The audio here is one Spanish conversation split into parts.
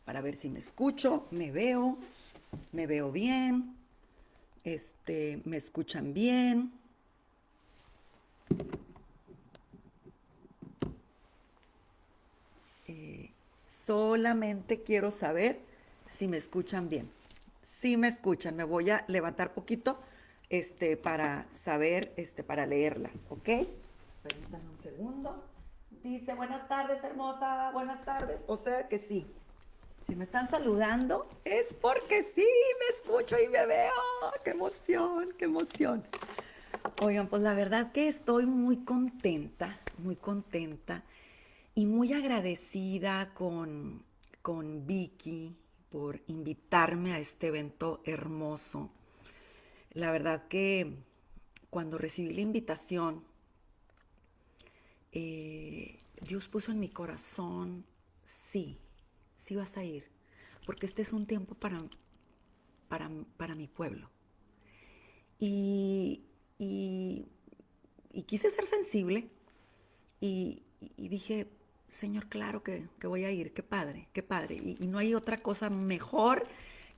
para ver si me escucho, me veo bien, me escuchan bien. Solamente quiero saber si me escuchan bien. Si me escuchan, me voy a levantar poquito para saber, para leerlas, ¿ok? Permítanme un segundo. Dice, buenas tardes, hermosa, buenas tardes. O sea que sí. Si me están saludando es porque sí, me escucho y me veo. ¡Qué emoción, qué emoción! Oigan, pues la verdad que estoy muy contenta y muy agradecida con Vicky por invitarme a este evento hermoso. La verdad que cuando recibí la invitación, Dios puso en mi corazón, sí, sí vas a ir, porque este es un tiempo para mi pueblo. Y, y, y quise ser sensible y dije, Señor, claro que voy a ir, qué padre, qué padre. Y no hay otra cosa mejor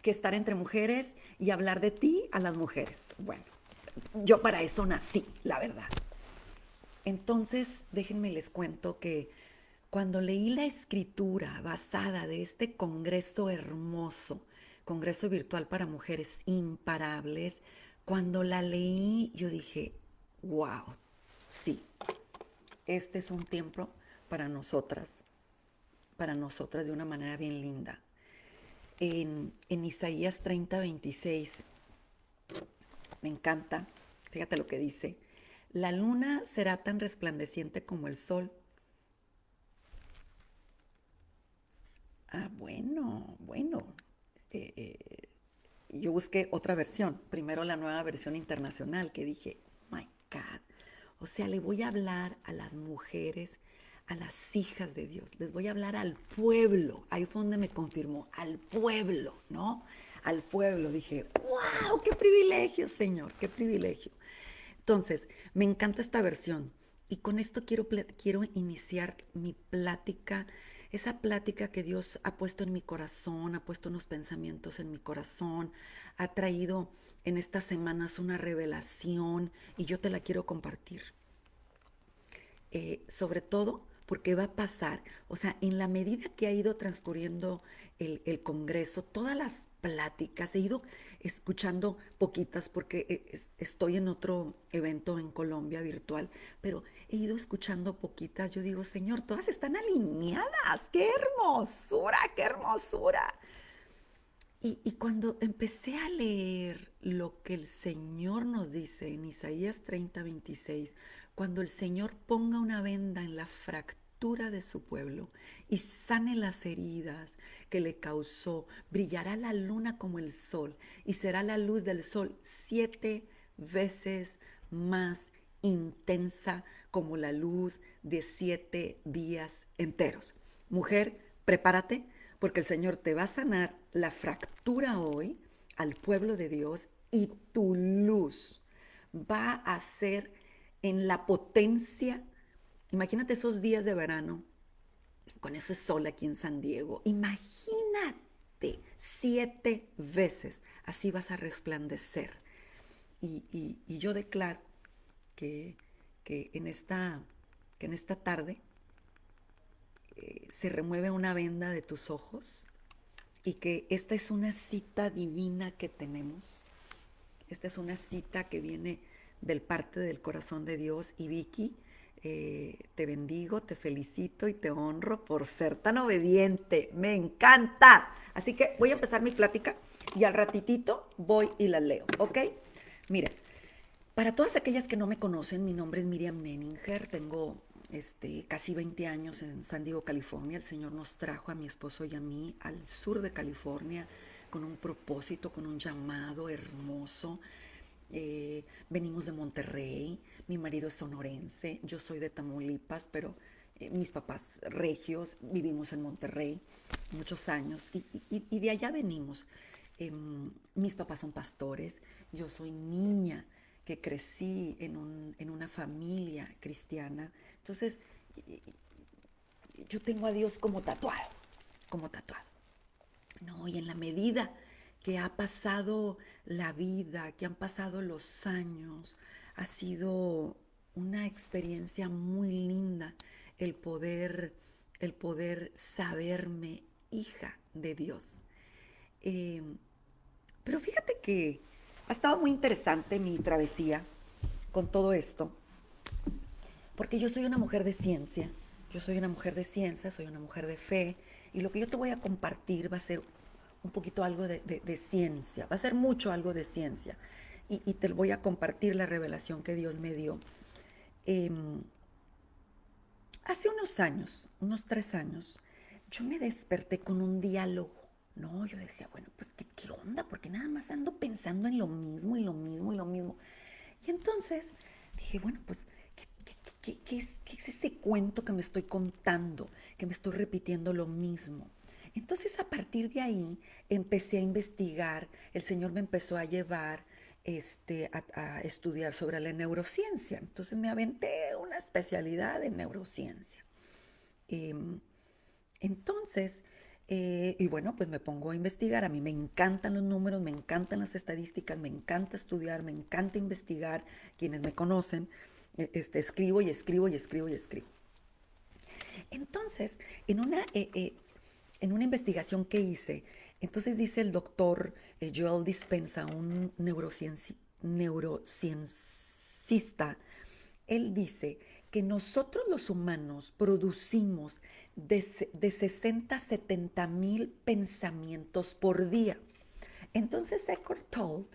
que estar entre mujeres y hablar de ti a las mujeres. Bueno, yo para eso nací, la verdad. Entonces, déjenme les cuento que cuando leí la escritura basada de este congreso hermoso, Congreso Virtual para Mujeres Imparables, cuando la leí yo dije, wow, sí, este es un tiempo para nosotras de una manera bien linda. En Isaías 30:26, me encanta, fíjate lo que dice, la luna será tan resplandeciente como el sol. Ah, bueno. Eh, eh, yo busqué otra versión, primero la nueva versión internacional, que dije, oh my God, o sea, le voy a hablar a las mujeres, a las hijas de Dios, les voy a hablar al pueblo, ahí fue donde me confirmó, al pueblo, ¿no? Al pueblo, dije, wow, qué privilegio, Señor, qué privilegio. Entonces, me encanta esta versión y con esto quiero iniciar mi plática, esa plática que Dios ha puesto en mi corazón, ha puesto unos pensamientos en mi corazón, ha traído en estas semanas una revelación y yo te la quiero compartir. Sobre todo porque va a pasar, o sea, en la medida que ha ido transcurriendo Congreso, todas las pláticas, he ido escuchando poquitas porque estoy en otro evento en Colombia virtual, pero he ido escuchando poquitas, yo digo, Señor, todas están alineadas, qué hermosura, qué hermosura. Y cuando empecé a leer lo que el Señor nos dice en Isaías 30:26, cuando el Señor ponga una venda en la fractura de su pueblo y sane las heridas que le causó, brillará la luna como el sol y será la luz del sol 7 veces más intensa como la luz de 7 días enteros. Mujer, prepárate porque el Señor te va a sanar la fractura hoy al pueblo de Dios y tu luz va a ser en la potencia. Imagínate esos días de verano con ese sol aquí en San Diego. Imagínate 7 veces. Así vas a resplandecer. Y yo declaro que, que, en esta, que en esta tarde se remueve una venda de tus ojos y que esta es una cita divina que tenemos. Esta es una cita que viene del parte del corazón de Dios. Y Vicky, te bendigo, te felicito y te honro por ser tan obediente. Me encanta. Así que voy a empezar mi plática y al ratitito voy y la leo, ¿ok? Miren, para todas aquellas que no me conocen, mi nombre es Miriam Nenninger, tengo casi 20 años en San Diego, California. El Señor nos trajo a mi esposo y a mí al sur de California con un propósito, con un llamado hermoso. Venimos de Monterrey, mi marido es sonorense, yo soy de Tamaulipas, pero mis papás regios, vivimos en Monterrey muchos años y de allá venimos. Mis papás son pastores, yo soy niña que crecí en una familia cristiana, entonces yo tengo a Dios como tatuado, como tatuado. No, y en la medida que ha pasado la vida, que han pasado los años, ha sido una experiencia muy linda el poder, el poder saberme hija de Dios. Eh, pero fíjate que ha estado muy interesante mi travesía con todo esto, porque yo soy una mujer de ciencia, yo soy una mujer de ciencia, soy una mujer de fe, y lo que yo te voy a compartir va a ser un poquito algo de ciencia, va a ser mucho algo de ciencia, y te voy a compartir la revelación que Dios me dio. Eh, Hace unos años, unos 3 años, yo me desperté con un diálogo. No, yo decía, bueno, pues ¿qué onda? Porque nada más ando pensando en lo mismo y lo mismo y lo mismo. Y entonces dije, bueno, pues, ¿qué es ese cuento que me estoy contando? Que me estoy repitiendo lo mismo. Entonces, a partir de ahí, empecé a investigar. El Señor me empezó a llevar a estudiar sobre la neurociencia. Entonces, me aventé una especialidad en neurociencia. Em, entonces, y bueno, pues me pongo a investigar. A mí me encantan los números, me encantan las estadísticas, me encanta estudiar, me encanta investigar. Quienes me conocen, escribo y escribo y escribo y escribo. Entonces, en una investigación que hice, entonces dice el doctor Joel Dispenza, un neurociencista, él dice que nosotros los humanos producimos de 60 a 70 mil pensamientos por día. Entonces Eckhart Tolle,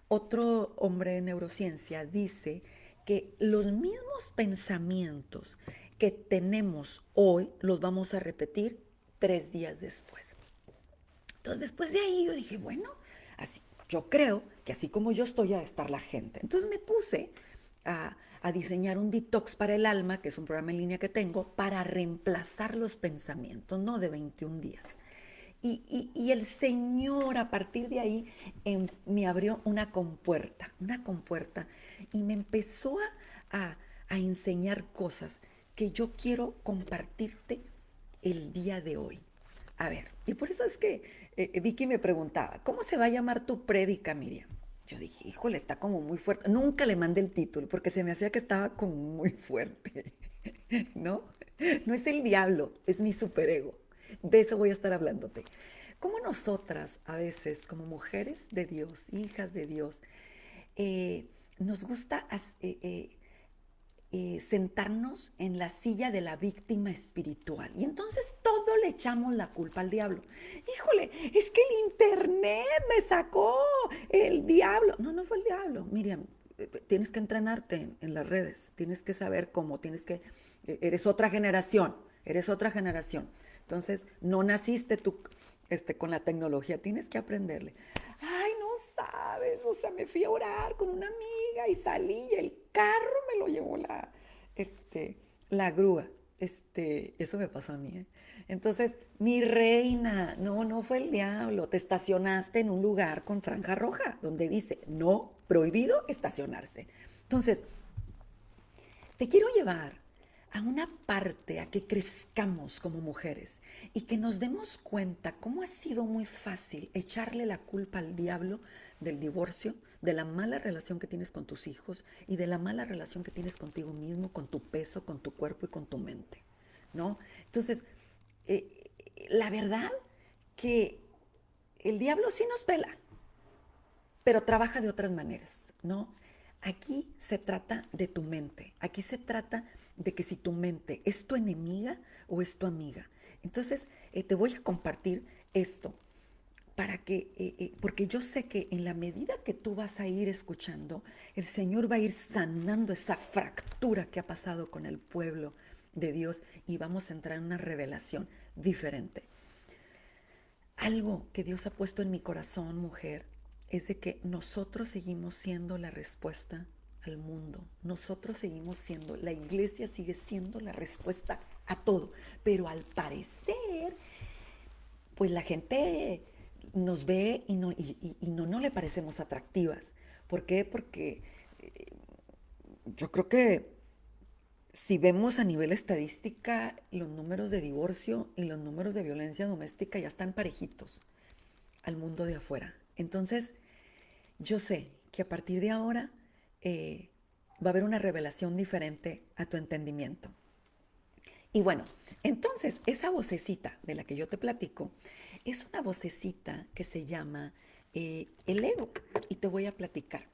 otro hombre de neurociencia, dice que los mismos pensamientos que tenemos hoy los vamos a repetir 3 días después. Entonces después de ahí yo dije, bueno, así, yo creo que así como yo estoy a estar la gente. Entonces me puse a diseñar un detox para el alma, que es un programa en línea que tengo, para reemplazar los pensamientos, ¿no? De 21 días. Y el Señor a partir de ahí me abrió una compuerta, y me empezó a enseñar cosas que yo quiero compartirte el día de hoy. A ver, y por eso es que Vicky me preguntaba, ¿cómo se va a llamar tu prédica, Miriam? Yo dije, híjole, está como muy fuerte. Nunca le mandé el título porque se me hacía que estaba como muy fuerte, ¿no? No es el diablo, es mi superego. De eso voy a estar hablándote. Como nosotras, a veces, como mujeres de Dios, hijas de Dios, nos gusta sentarnos en la silla de la víctima espiritual. Y entonces todo le echamos la culpa al diablo. Híjole, es que el internet me sacó el diablo. No, no fue el diablo. Miriam, tienes que entrenarte en las redes, tienes que saber cómo, eres otra generación, eres otra generación. Entonces, no naciste tú con la tecnología, tienes que aprenderle. Ay, no sabes, o sea, me fui a orar con una amiga y salí y el carro me lo llevó la grúa. Eso me pasó a mí, ¿eh? Entonces, mi reina, no, no fue el diablo, te estacionaste en un lugar con franja roja, donde dice, no, prohibido estacionarse. Entonces, te quiero llevar a una parte, a que crezcamos como mujeres y que nos demos cuenta cómo ha sido muy fácil echarle la culpa al diablo del divorcio, de la mala relación que tienes con tus hijos y de la mala relación que tienes contigo mismo, con tu peso, con tu cuerpo y con tu mente, ¿no? Entonces, la verdad que el diablo sí nos pela, pero trabaja de otras maneras, ¿no? Aquí se trata de tu mente, aquí se trata de que si tu mente es tu enemiga o es tu amiga. Entonces, te voy a compartir esto para porque yo sé que en la medida que tú vas a ir escuchando, el Señor va a ir sanando esa fractura que ha pasado con el pueblo de Dios y vamos a entrar en una revelación diferente. Algo que Dios ha puesto en mi corazón, mujer, es de que nosotros seguimos siendo la respuesta al mundo. Nosotros seguimos siendo, la iglesia sigue siendo la respuesta a todo. Pero al parecer, pues la gente nos ve y no le parecemos atractivas. ¿Por qué? Porque yo creo que si vemos a nivel estadística, los números de divorcio y los números de violencia doméstica ya están parejitos. al mundo de afuera. Entonces, yo sé que a partir de ahora va a haber una revelación diferente a tu entendimiento. Y bueno, entonces esa vocecita de la que yo te platico es una vocecita que se llama el ego. Y te voy a platicar.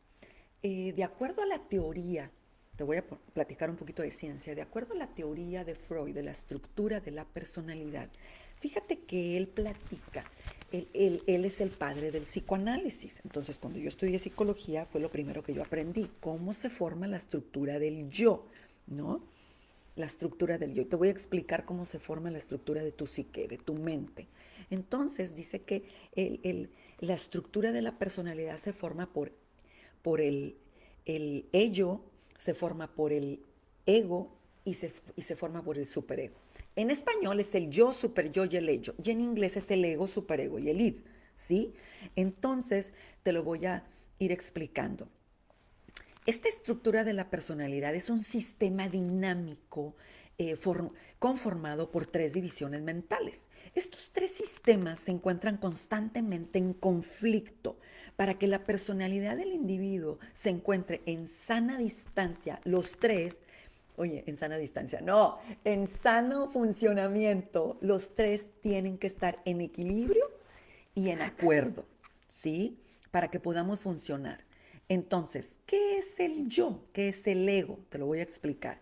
De acuerdo a la teoría, te voy a platicar un poquito de ciencia, de acuerdo a la teoría de Freud, de la estructura de la personalidad, fíjate que él platica, él es el padre del psicoanálisis. Entonces, cuando yo estudié psicología, fue lo primero que yo aprendí, cómo se forma la estructura del yo, ¿no? La estructura del yo. Te voy a explicar cómo se forma la estructura de tu psique, de tu mente. Entonces, dice que la estructura de la personalidad se forma por el ello, se forma por el ego y se forma por el superego. En español es el yo, superyo y el ello. Y en inglés es el ego, superego y el id. ¿Sí? Entonces, te lo voy a ir explicando. Esta estructura de la personalidad es un sistema dinámico conformado por tres divisiones mentales. Estos tres sistemas se encuentran constantemente en conflicto para que la personalidad del individuo se encuentre en sana distancia. Los tres, oye, en sana distancia, no, en sano funcionamiento, los tres tienen que estar en equilibrio y en acuerdo, ¿sí? Para que podamos funcionar. Entonces, ¿qué es el yo? ¿Qué es el ego? Te lo voy a explicar.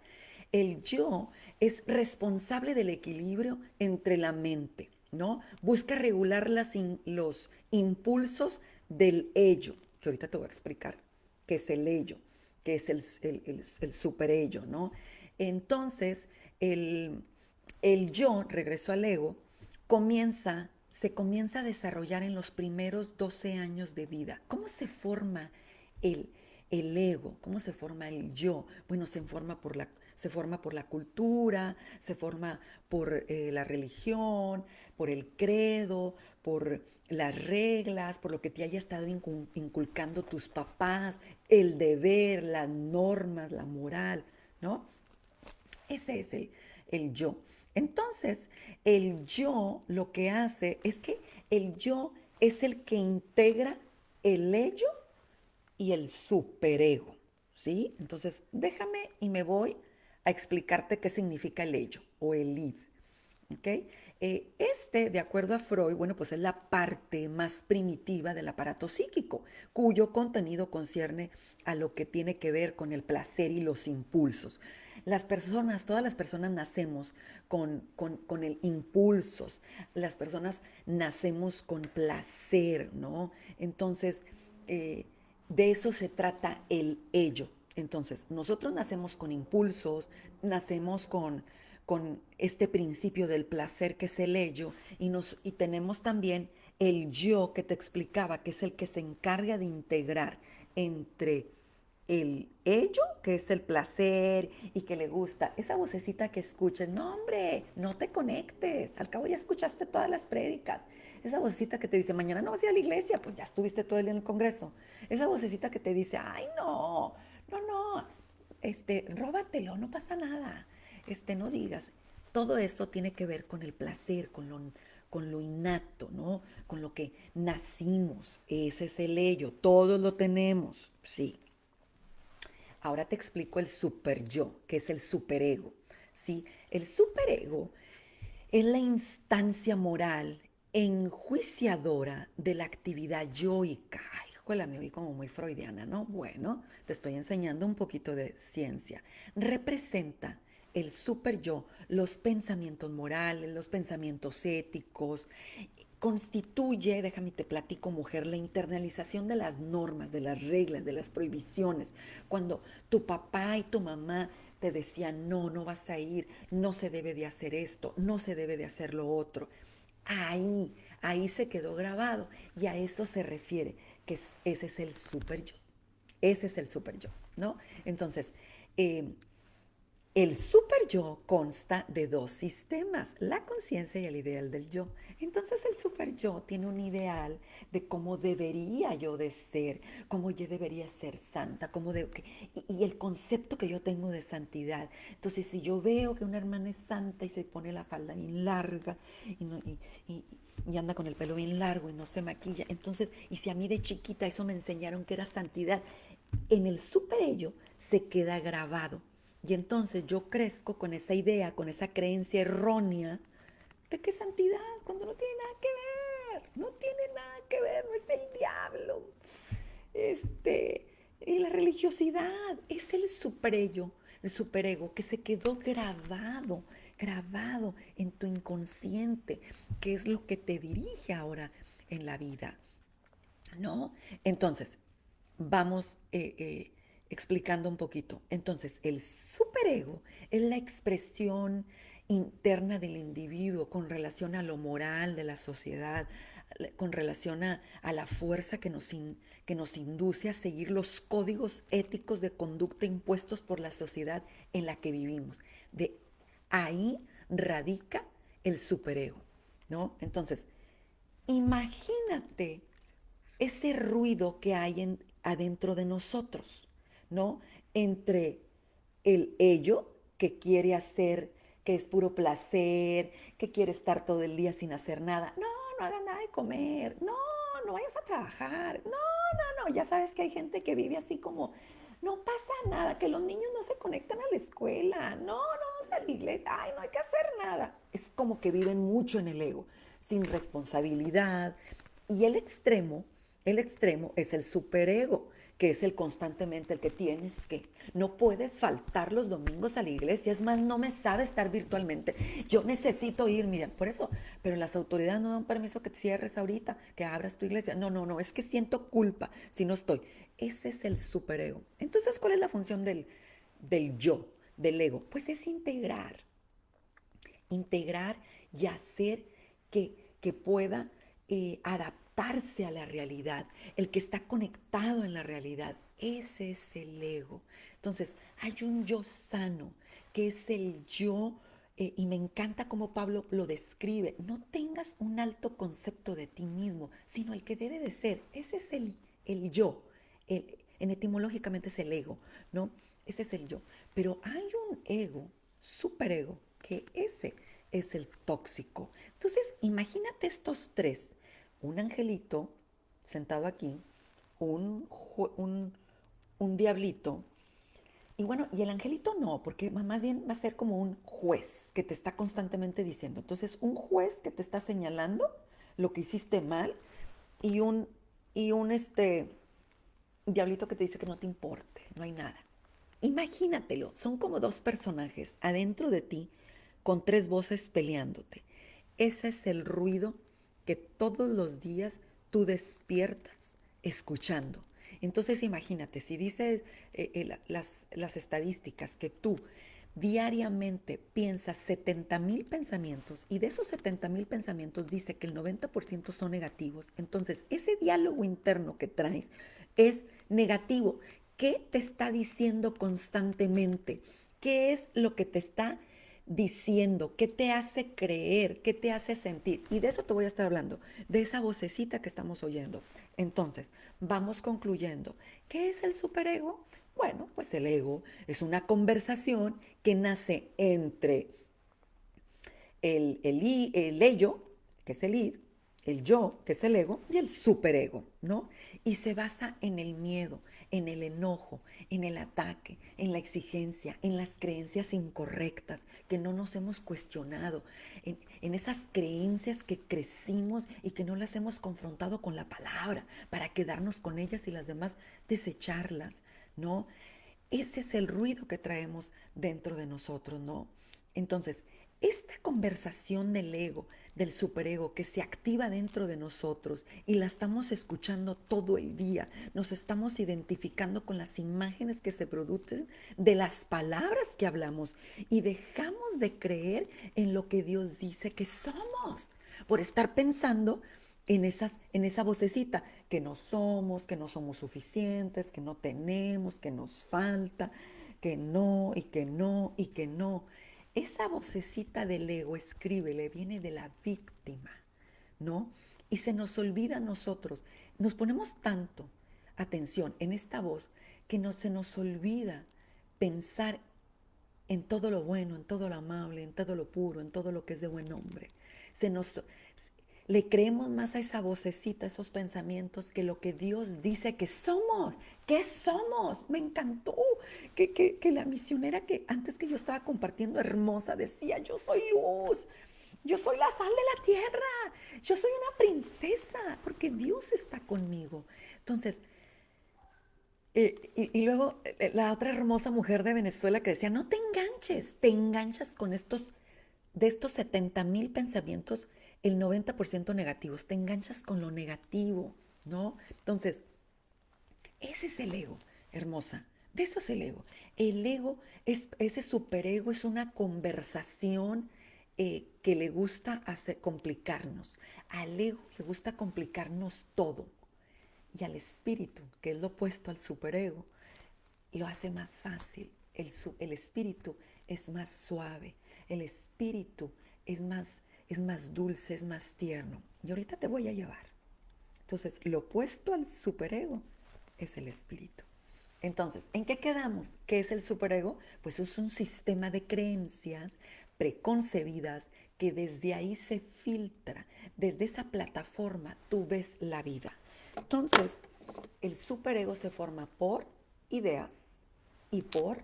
El yo es responsable del equilibrio entre la mente, ¿no? Busca regular los impulsos del ello, que ahorita te voy a explicar qué es el ello, qué es el super ello, ¿no? Entonces, el, el yo, regreso al ego, se comienza a desarrollar en los primeros 12 años de vida. ¿Cómo se forma el, el ego? ¿Cómo se forma el yo? Bueno, se forma por la cultura, se forma por la religión, por el credo, por las reglas, por lo que te haya estado inculcando tus papás, el deber, las normas, la moral, ¿no? Ese es el yo. Entonces, el yo lo que hace es que el yo es el que integra el ello y el superego, ¿sí? Entonces, déjame y me voy a explicarte qué significa el ello o el id, ¿ok? De acuerdo a Freud, bueno, pues es la parte más primitiva del aparato psíquico, cuyo contenido concierne a lo que tiene que ver con el placer y los impulsos. Todas las personas nacemos con el impulsos, las personas nacemos con placer, ¿no? Entonces, de eso se trata el ello. Entonces, nosotros nacemos con impulsos, nacemos con este principio del placer que es el ello, y tenemos también el yo que te explicaba, que es el que se encarga de integrar entre el ello, que es el placer y que le gusta, esa vocecita que escuches, no hombre, no te conectes, al cabo ya escuchaste todas las prédicas, esa vocecita que te dice, mañana no vas a ir a la iglesia, pues ya estuviste todo el día en el congreso, esa vocecita que te dice, ay no, no, no, róbatelo, no pasa nada, no digas, todo eso tiene que ver con el placer, con lo innato, ¿no? Con lo que nacimos, ese es el ello, todos lo tenemos, sí. Ahora te explico el super yo, que es el superego. ¿Sí? El superego es la instancia moral enjuiciadora de la actividad yoica. Ay, juela, me oí como muy freudiana, ¿no? Bueno, te estoy enseñando un poquito de ciencia. Representa el super yo, los pensamientos morales, los pensamientos éticos, constituye, déjame te platico, mujer, la internalización de las normas, de las reglas, de las prohibiciones. Cuando tu papá y tu mamá te decían, no, no vas a ir, no se debe de hacer esto, no se debe de hacer lo otro. Ahí se quedó grabado y a eso se refiere, ese es el super yo. Ese es el super yo, ¿no? Entonces, eh, el super yo consta de dos sistemas, la conciencia y el ideal del yo. Entonces el super yo tiene un ideal de cómo debería yo de ser, cómo yo debería ser santa, y el concepto que yo tengo de santidad. Entonces si yo veo que una hermana es santa y se pone la falda bien larga y, no, y y anda con el pelo bien largo y no se maquilla. Entonces, y si a mí de chiquita eso me enseñaron que era santidad, en el superello se queda grabado. Y entonces yo crezco con esa idea, con esa creencia errónea de que santidad, cuando no tiene nada que ver, no tiene nada que ver, no es el diablo. Y la religiosidad es el superego que se quedó grabado en tu inconsciente, que es lo que te dirige ahora en la vida, ¿no? Entonces, vamos explicando un poquito. Entonces, el superego es la expresión interna del individuo con relación a lo moral de la sociedad, con relación a la fuerza que nos induce a seguir los códigos éticos de conducta impuestos por la sociedad en la que vivimos. De ahí radica el superego, ¿no? Entonces, imagínate ese ruido que hay adentro de nosotros, ¿no? Entre el ello que quiere hacer, que es puro placer, que quiere estar todo el día sin hacer nada. No, no hagas nada de comer. No, no vayas a trabajar. No, no, no. Ya sabes que hay gente que vive así como, no pasa nada, que los niños no se conectan a la escuela. No, no vamos a la iglesia. Ay, no hay que hacer nada. Es como que viven mucho en el ego, sin responsabilidad. Y el extremo es el superego, que es el constantemente el que tienes que. No puedes faltar los domingos a la iglesia, es más, no me sabe estar virtualmente. Yo necesito ir, mira, por eso, pero las autoridades no dan permiso que te cierres ahorita, que abras tu iglesia. No, no, no, es que siento culpa si no estoy. Ese es el superego. Entonces, ¿cuál es la función del yo, del ego? Pues es integrar y hacer que pueda adaptarse a la realidad, el que está conectado en la realidad. Ese es el ego. Entonces, hay un yo sano, que es el yo, y me encanta cómo Pablo lo describe. No tengas un alto concepto de ti mismo, sino el que debe de ser. Ese es el yo. Etimológicamente es el ego, ¿no? Ese es el yo. Pero hay un ego, superego, que ese es el tóxico. Entonces, imagínate estos tres. Un angelito sentado aquí, un, un, un diablito. Y bueno, y el angelito no, porque más bien va a ser como un juez que te está constantemente diciendo. Entonces, un juez que te está señalando lo que hiciste mal y un diablito que te dice que no te importe, no hay nada. Imagínatelo, son como dos personajes adentro de ti con tres voces peleándote. Ese es el ruido que todos los días tú despiertas escuchando. Entonces imagínate, si dice las estadísticas que tú diariamente piensas 70,000 pensamientos y de esos 70,000 pensamientos dice que el 90% son negativos, entonces ese diálogo interno que traes es negativo. ¿Qué te está diciendo constantemente? ¿Qué es lo que te está diciendo? ¿Qué te hace creer? ¿Qué te hace sentir? Y de eso te voy a estar hablando, de esa vocecita que estamos oyendo. Entonces, vamos concluyendo. ¿Qué es el superego? Bueno, pues el ego es una conversación que nace entre el ello, que es el id, el yo, que es el ego, y el superego, ¿no? Y se basa en el miedo, en el enojo, en el ataque, en la exigencia, en las creencias incorrectas que no nos hemos cuestionado, en esas creencias que crecimos y que no las hemos confrontado con la palabra para quedarnos con ellas y las demás desecharlas, ¿no? Ese es el ruido que traemos dentro de nosotros, ¿no? Entonces, esta conversación del ego, del superego que se activa dentro de nosotros y la estamos escuchando todo el día, nos estamos identificando con las imágenes que se producen de las palabras que hablamos y dejamos de creer en lo que Dios dice que somos por estar pensando en esa vocecita, que no somos suficientes, que no tenemos, que nos falta, que no, y que no, y que no. Esa vocecita del ego, escríbele, viene de la víctima, ¿no? Y se nos olvida a nosotros, nos ponemos tanto atención en esta voz que no se nos olvida pensar en todo lo bueno, en todo lo amable, en todo lo puro, en todo lo que es de buen hombre. Se nos, Le creemos más a esa vocecita, a esos pensamientos, que lo que Dios dice que somos. ¿Qué somos? Me encantó que la misionera que antes que yo estaba compartiendo hermosa decía, yo soy luz, yo soy la sal de la tierra, yo soy una princesa, porque Dios está conmigo. Entonces, y luego la otra hermosa mujer de Venezuela que decía, no te enganchas con de estos 70,000 pensamientos, el 90% negativos, te enganchas con lo negativo, ¿no? Entonces, ese es el ego, hermosa, de eso es el ego. El ego, ese superego es una conversación que le gusta hacer, complicarnos. Al ego le gusta complicarnos todo. Y al espíritu, que es lo opuesto al superego, lo hace más fácil. El espíritu es más suave. El espíritu es más dulce, es más tierno. Y ahorita te voy a llevar. Entonces, lo opuesto al superego es el espíritu. Entonces, ¿en qué quedamos? ¿Qué es el superego? Pues es un sistema de creencias preconcebidas que desde ahí se filtra. Desde esa plataforma tú ves la vida. Entonces, el superego se forma por ideas y por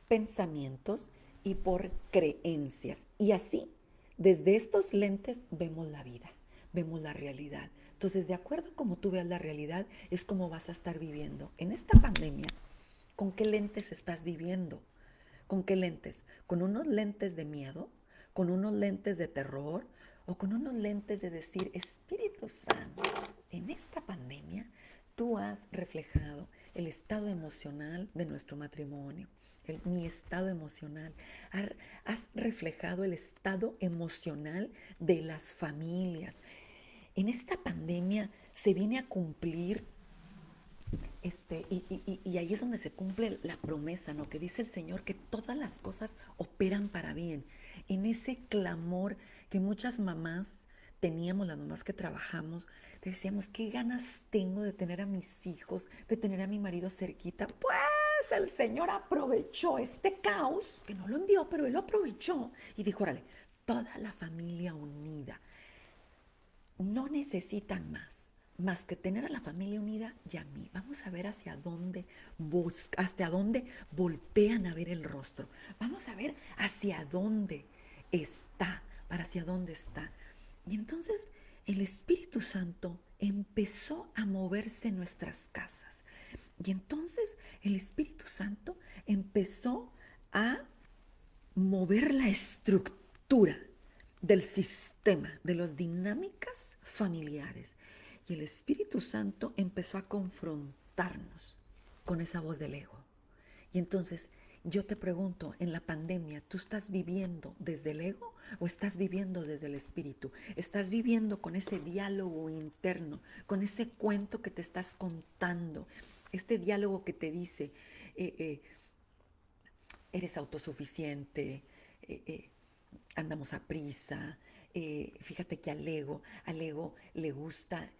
pensamientos y por creencias. Y así, desde estos lentes vemos la vida, vemos la realidad. Entonces, de acuerdo a cómo tú veas la realidad, es como vas a estar viviendo. En esta pandemia, ¿con qué lentes estás viviendo? ¿Con qué lentes? ¿Con unos lentes de miedo? ¿Con unos lentes de terror? ¿O con unos lentes de decir, Espíritu Santo, en esta pandemia tú has reflejado el estado emocional de nuestro matrimonio, mi estado emocional, has reflejado el estado emocional de las familias? En esta pandemia se viene a cumplir y ahí es donde se cumple la promesa, ¿no? Que dice el Señor que todas las cosas operan para bien. En ese clamor que muchas mamás teníamos, las mamás que trabajamos, decíamos, qué ganas tengo de tener a mis hijos, de tener a mi marido cerquita. Pues el Señor aprovechó este caos, que no lo envió, pero Él lo aprovechó y dijo, órale, toda la familia unida. No necesitan más que tener a la familia unida y a mí. Vamos a ver hacia dónde voltean a ver el rostro. Vamos a ver hacia dónde hacia dónde está. Y entonces el Espíritu Santo empezó a moverse en nuestras casas. Y entonces el Espíritu Santo empezó a mover la estructura del sistema, de las dinámicas familiares. Y el Espíritu Santo empezó a confrontarnos con esa voz del ego. Y entonces yo te pregunto, en la pandemia, ¿tú estás viviendo desde el ego o estás viviendo desde el espíritu? ¿Estás viviendo con ese diálogo interno, con ese cuento que te estás contando? Este diálogo que te dice, eh, eh, eres autosuficiente, eh, eh, andamos a prisa, fíjate que al ego le gusta,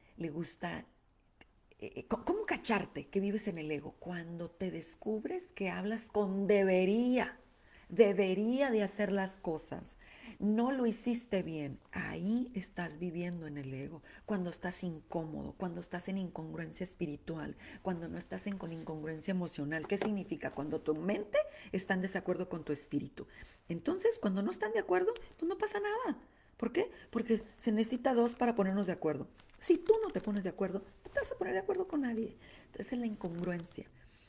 ¿cómo cacharte que vives en el ego? Cuando te descubres que hablas con debería de hacer las cosas. No lo hiciste bien, ahí estás viviendo en el ego. Cuando estás incómodo, cuando estás en incongruencia espiritual, cuando no estás con incongruencia emocional. ¿Qué significa? Cuando tu mente está en desacuerdo con tu espíritu. Entonces, cuando no están de acuerdo, pues no pasa nada. ¿Por qué? Porque se necesita dos para ponernos de acuerdo. Si tú no te pones de acuerdo, no te vas a poner de acuerdo con nadie. Entonces es la incongruencia.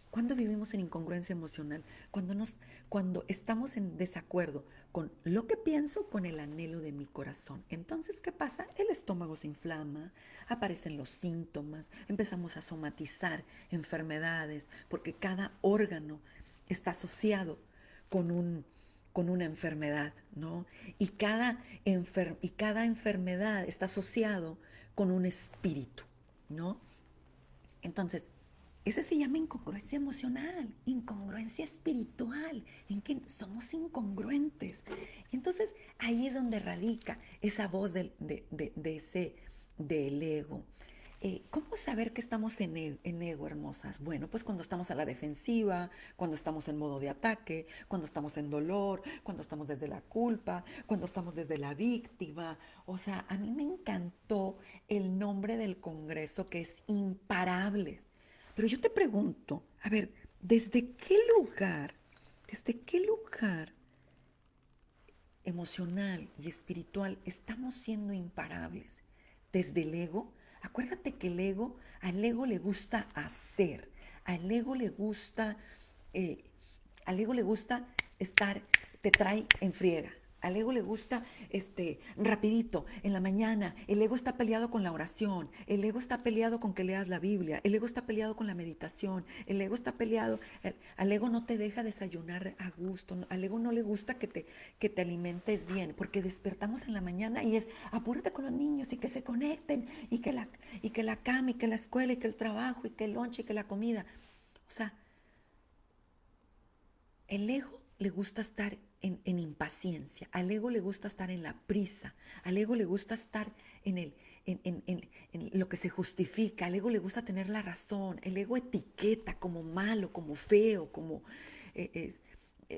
¿Cuándo vivimos en incongruencia emocional? Cuando estamos en desacuerdo con lo que pienso, con el anhelo de mi corazón. Entonces, ¿qué pasa? El estómago se inflama, aparecen los síntomas, empezamos a somatizar enfermedades, porque cada órgano está asociado con con una enfermedad, ¿no? Y cada enfermedad está asociado con un espíritu, ¿no? Entonces, ese se llama incongruencia emocional, incongruencia espiritual, en que somos incongruentes. Y entonces ahí es donde radica esa voz del ego. ¿Cómo saber que estamos en ego, hermosas? Bueno, pues cuando estamos a la defensiva, cuando estamos en modo de ataque, cuando estamos en dolor, cuando estamos desde la culpa, cuando estamos desde la víctima. O sea, a mí me encantó el nombre del congreso, que es Imparables. Pero yo te pregunto, a ver, desde qué lugar emocional y espiritual estamos siendo imparables? Desde el ego. Acuérdate que al ego le gusta hacer, al ego le gusta, eh, al ego le gusta estar, te trae en friega. Al ego le gusta rapidito, en la mañana. El ego está peleado con la oración. El ego está peleado con que leas la Biblia. El ego está peleado con la meditación. El ego está peleado. Al ego no te deja desayunar a gusto. Al ego no le gusta que te alimentes bien. Porque despertamos en la mañana y es apúrate con los niños y que se conecten. Y que la cama y que la escuela y que el trabajo y que el lunch y que la comida. O sea, el ego le gusta estar en impaciencia, al ego le gusta estar en la prisa, al ego le gusta estar en lo que se justifica, al ego le gusta tener la razón, el ego etiqueta como malo, como feo, como eh,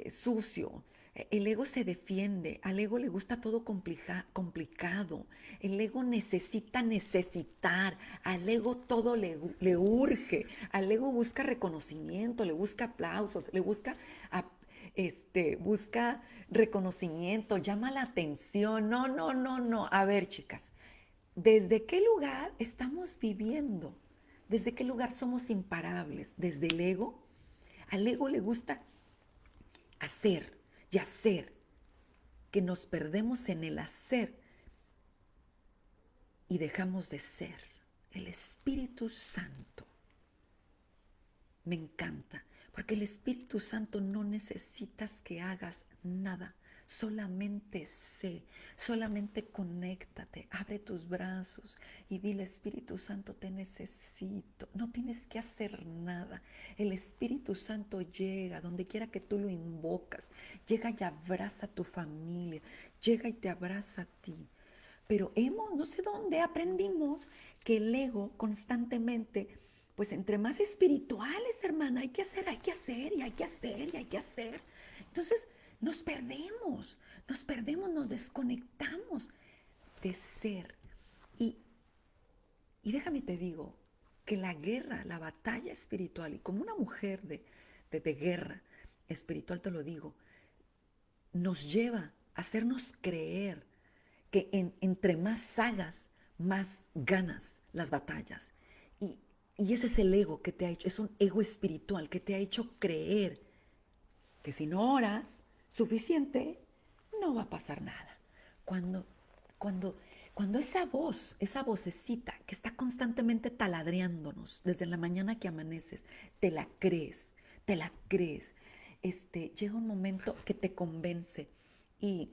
sucio. El ego se defiende, al ego le gusta todo complicado, el ego necesita necesitar, al ego todo le urge, al ego busca reconocimiento, le busca aplausos, le busca, busca reconocimiento, llama la atención. No, no, no, no. A ver, chicas, ¿desde qué lugar estamos viviendo? ¿Desde qué lugar somos imparables? ¿Desde el ego? Al ego le gusta hacer y hacer, que nos perdemos en el hacer y dejamos de ser. El Espíritu Santo me encanta, porque el Espíritu Santo no necesitas que hagas nada. Solamente sé, solamente conéctate, abre tus brazos y dile: Espíritu Santo, te necesito. No tienes que hacer nada. El Espíritu Santo llega donde quiera que tú lo invocas. Llega y abraza a tu familia, llega y te abraza a ti. Pero no sé dónde aprendimos que el ego constantemente, pues entre más espirituales, hermana, hay que hacer, hay que hacer, y hay que hacer, y hay que hacer. Entonces nos perdemos, nos desconectamos de ser. Y, y déjame te digo que la guerra, la batalla espiritual, y como una mujer de guerra espiritual te lo digo, nos lleva a hacernos creer que entre más hagas, más ganas las batallas. Y, y ese es el ego que te ha hecho, es un ego espiritual que te ha hecho creer que si no oras suficiente, no va a pasar nada. Cuando, cuando, cuando esa vocecita que está constantemente taladreándonos desde la mañana que amaneces, te la crees, llega un momento que te convence y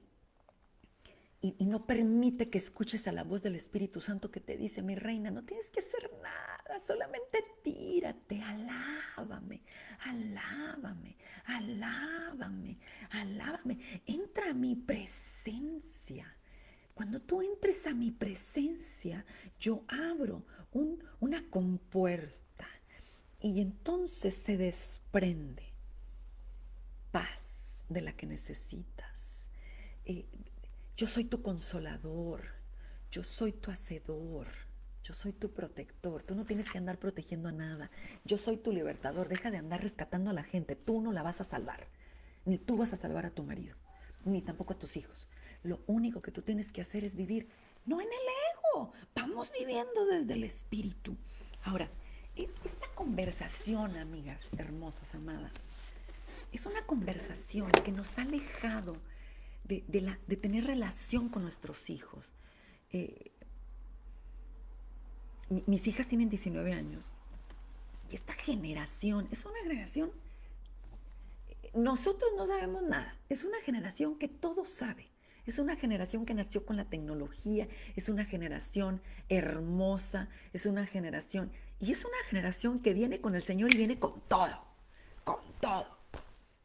y no permite que escuches a la voz del Espíritu Santo que te dice: mi reina, no tienes que hacer nada, solamente tírate, alábame, alábame, alábame, alábame, entra a mi presencia. Cuando tú entres a mi presencia, yo abro una compuerta y entonces se desprende paz de la que necesitas. Eh, yo soy tu consolador, yo soy tu hacedor, yo soy tu protector. Tú no tienes que andar protegiendo a nada. Yo soy tu libertador. Deja de andar rescatando a la gente. Tú no la vas a salvar. Ni tú vas a salvar a tu marido, ni tampoco a tus hijos. Lo único que tú tienes que hacer es vivir, no en el ego. Vamos viviendo desde el espíritu. Ahora, esta conversación, amigas hermosas, amadas, es una conversación que nos ha alejado de tener relación con nuestros hijos. Eh, mis hijas tienen 19 años y esta generación es una generación, nosotros no sabemos nada, es una generación que todo sabe. Es una generación que nació con la tecnología, es una generación hermosa, es una generación, y es una generación que viene con el Señor y viene con todo,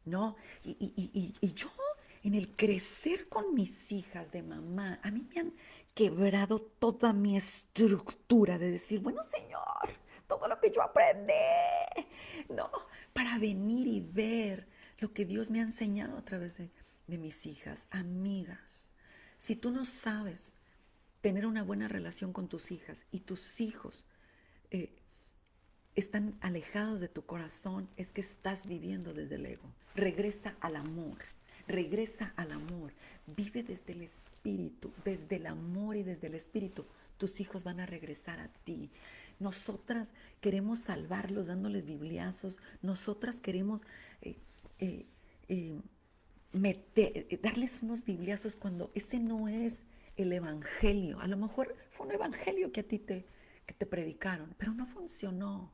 ¿no? Y yo, en el crecer con mis hijas de mamá, a mí quebrado toda mi estructura de decir, bueno, Señor, todo lo que yo aprendí, no, para venir y ver lo que Dios me ha enseñado a través de mis hijas, amigas. Si tú no sabes tener una buena relación con tus hijas y tus hijos eh, están alejados de tu corazón, es que estás viviendo desde el ego. Regresa al amor, regresa al amor. Vive desde el espíritu, desde el amor y desde el espíritu. Tus hijos van a regresar a ti. Nosotras queremos salvarlos dándoles bibliazos. Nosotras queremos eh, eh, eh, darles unos bibliazos cuando ese no es el evangelio. A lo mejor fue un evangelio que a ti que te predicaron, pero no funcionó.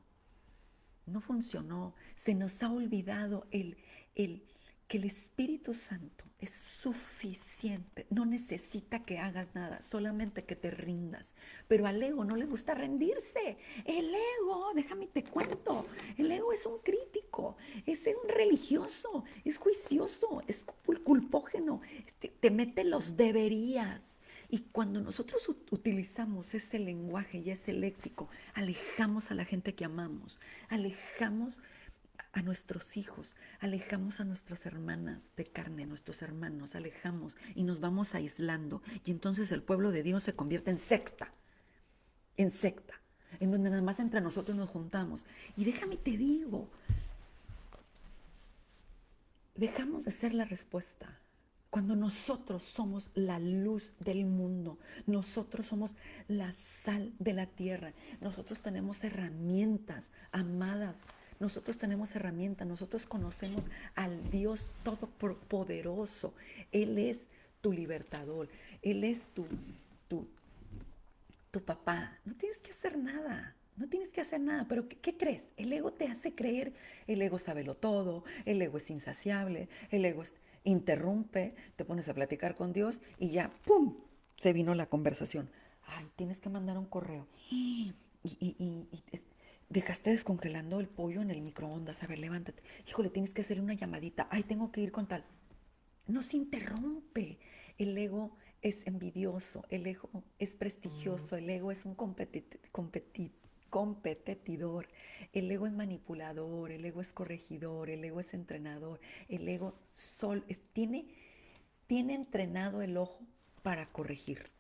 No funcionó. Se nos ha olvidado que el Espíritu Santo es suficiente. No necesita que hagas nada, solamente que te rindas. Pero al ego no le gusta rendirse. El ego, déjame te cuento, el ego es un crítico, es un religioso, es juicioso, es culpógeno, te mete los deberías. Y cuando nosotros utilizamos ese lenguaje y ese léxico, alejamos a la gente que amamos, alejamos a nuestros hijos, alejamos a nuestras hermanas de carne, a nuestros hermanos, alejamos y nos vamos aislando. Y entonces el pueblo de Dios se convierte en secta, en donde nada más entre nosotros nos juntamos. Y déjame te digo, dejamos de ser la respuesta. Cuando nosotros somos la luz del mundo, nosotros somos la sal de la tierra, nosotros tenemos herramientas, amadas, nosotros tenemos herramientas, nosotros conocemos al Dios Todopoderoso. Él es tu libertador, Él es tu, tu papá. No tienes que hacer nada. No tienes que hacer nada, pero ¿qué crees? El ego te hace creer, el ego sabelo todo, el ego es insaciable, el ego interrumpe, te pones a platicar con Dios y ya, ¡pum!, se vino la conversación. Ay, tienes que mandar un correo. Dejaste descongelando el pollo en el microondas. A ver, levántate. Híjole, tienes que hacerle una llamadita. Ay, tengo que ir con tal. No se interrumpe. El ego es envidioso, el ego es prestigioso, el ego es un competidor, el ego es manipulador, el ego es corregidor, el ego es entrenador, el ego tiene entrenado el ojo para corregir.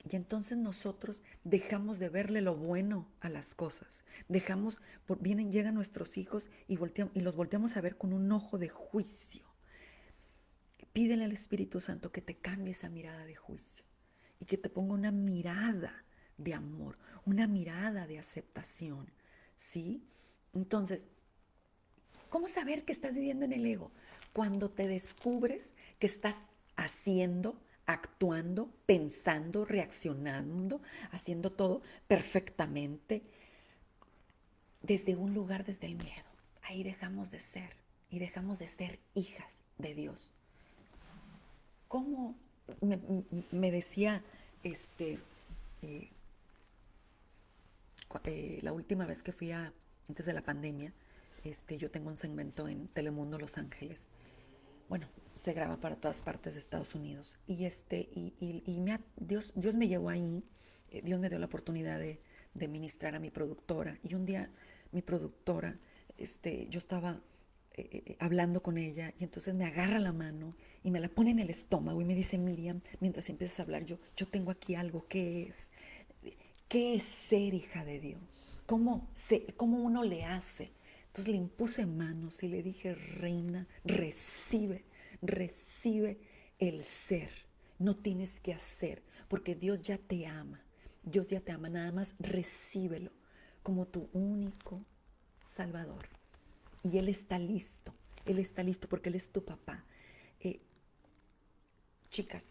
Y entonces nosotros dejamos de verle lo bueno a las cosas. Llegan nuestros hijos y los volteamos a ver con un ojo de juicio. Pídele al Espíritu Santo que te cambie esa mirada de juicio y que te ponga una mirada de amor, una mirada de aceptación, ¿sí? Entonces, ¿cómo saber que estás viviendo en el ego? Cuando te descubres que estás haciendo, actuando, pensando, reaccionando, haciendo todo perfectamente desde un lugar, desde el miedo. Ahí dejamos de ser y dejamos de ser hijas de Dios. ¿Cómo me decía este eh, la última vez que antes de la pandemia, yo tengo un segmento en Telemundo Los Ángeles. Bueno, se graba para todas partes de Estados Unidos. Dios me llevó ahí, Dios me dio la oportunidad de ministrar a mi productora. Y un día mi productora, yo estaba hablando con ella y entonces me agarra la mano y me la pone en el estómago y me dice, Miriam, mientras empiezas a hablar, yo tengo aquí algo. ¿Qué es ser hija de Dios? ¿Cómo uno le hace? Entonces le impuse manos y le dije, reina, recibe el ser. No tienes que hacer, porque Dios ya te ama. Dios ya te ama, nada más recíbelo como tu único Salvador. Y Él está listo porque Él es tu papá. Eh, Chicas,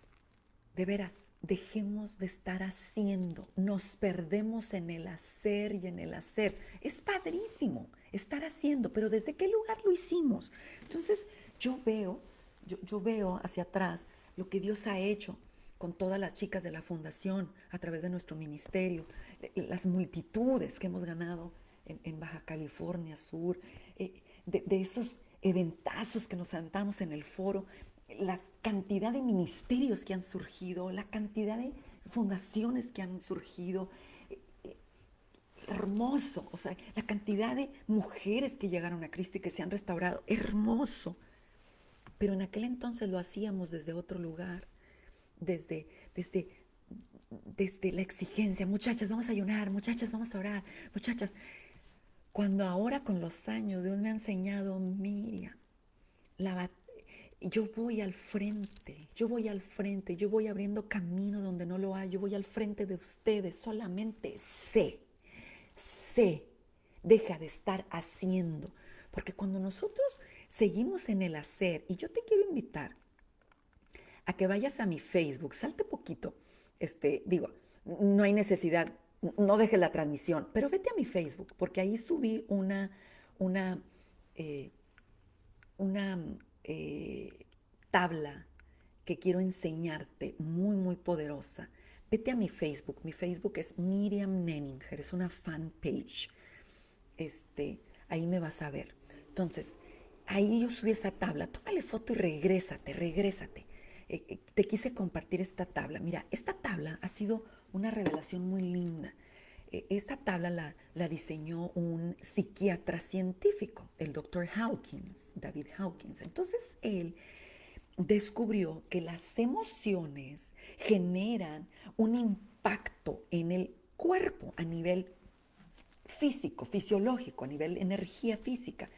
de veras, dejemos de estar haciendo, nos perdemos en el hacer y en el hacer. Es padrísimo estar haciendo, pero ¿desde qué lugar lo hicimos? Entonces yo veo hacia atrás lo que Dios ha hecho con todas las chicas de la fundación, a través de nuestro ministerio, las multitudes que hemos ganado en Baja California Sur, de esos eventazos que nos aventamos en el foro, la cantidad de ministerios que han surgido, la cantidad fundaciones que han surgido, hermoso, o sea, la cantidad de mujeres que llegaron a Cristo y que se han restaurado, hermoso. Pero en aquel entonces lo hacíamos desde otro lugar, desde, desde, desde la exigencia. Muchachas, vamos a ayunar, muchachas, vamos a orar, muchachas. Cuando ahora con los años Dios me ha enseñado, Miriam, la, yo voy al frente, yo voy al frente, yo voy abriendo camino donde no lo hay, yo voy al frente de ustedes, solamente sé, deja de estar haciendo, porque cuando nosotros seguimos en el hacer, y yo te quiero invitar a que vayas a mi Facebook, salte poquito, digo, no hay necesidad, no dejes la transmisión, pero vete a mi Facebook, porque ahí subí una, eh, una tabla que quiero enseñarte, muy, muy poderosa. Vete a mi Facebook es Miriam Nenninger, es una fan page. Ahí me vas a ver. Entonces, ahí yo subí esa tabla, tómale foto y regrésate. Te quise compartir esta tabla. Mira, esta tabla ha sido una revelación muy linda. Esta tabla la diseñó un psiquiatra científico, el doctor Hawkins, David Hawkins. Entonces, él descubrió que las emociones generan un impacto en el cuerpo a nivel físico, fisiológico, a nivel energía física.